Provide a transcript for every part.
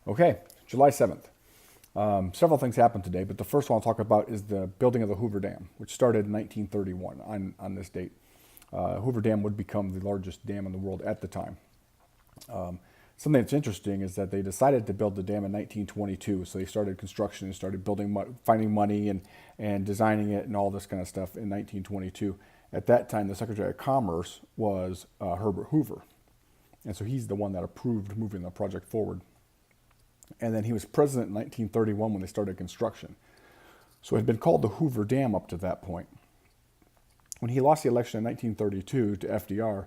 Okay, July 7th. Several things happened today, but the first one I'll talk about is the building of the Hoover Dam, which started in 1931 on this date. Hoover Dam would become the largest dam in the world at the time. Something that's interesting is that they decided to build the dam in 1922, so they started construction and started building, finding money and designing it and all this kind of stuff in 1922. At that time, the Secretary of Commerce was Herbert Hoover, and so he's the one that approved moving the project forward. And then he was president in 1931 when they started construction. So it had been called the Hoover Dam up to that point. When he lost the election in 1932 to FDR,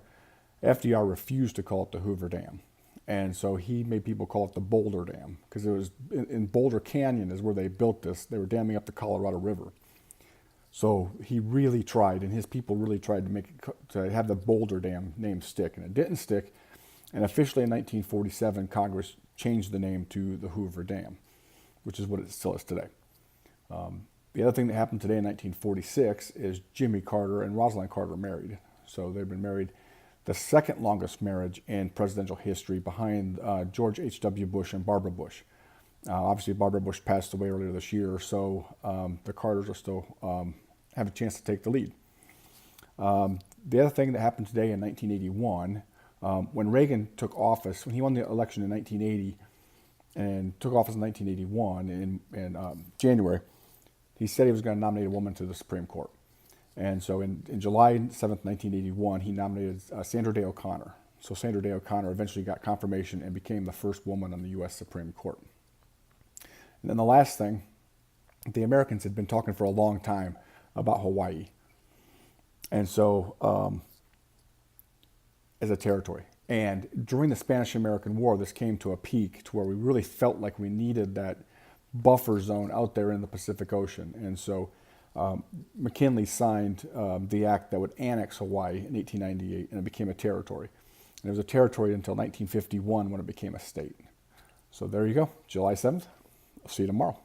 FDR refused to call it the Hoover Dam. And so he made people call it the Boulder Dam, because it was in Boulder Canyon is where they built this. They were damming up the Colorado River. So he really tried, and his people really tried to have the Boulder Dam name stick, and it didn't stick. And officially in 1947, Congress changed the name to the Hoover Dam, which is what it still is today. The other thing that happened today in 1946 is Jimmy Carter and Rosalind Carter married. So they've been married, the second longest marriage in presidential history, behind George H.W. Bush and Barbara Bush. Obviously, Barbara Bush passed away earlier this year, so the Carters are still have a chance to take the lead. The other thing that happened today in 1981, when Reagan took office, when he won the election in 1980 and took office in 1981 in January, he said he was going to nominate a woman to the Supreme Court. And so in July 7th, 1981, he nominated Sandra Day O'Connor. So Sandra Day O'Connor eventually got confirmation and became the first woman on the U.S. Supreme Court. And then the last thing, the Americans had been talking for a long time about Hawaii. And so as a territory. And during the Spanish-American War, this came to a peak to where we really felt like we needed that buffer zone out there in the Pacific Ocean. And so McKinley signed the act that would annex Hawaii in 1898, and it became a territory. And it was a territory until 1951 when it became a state. So there you go, July 7th. I'll see you tomorrow.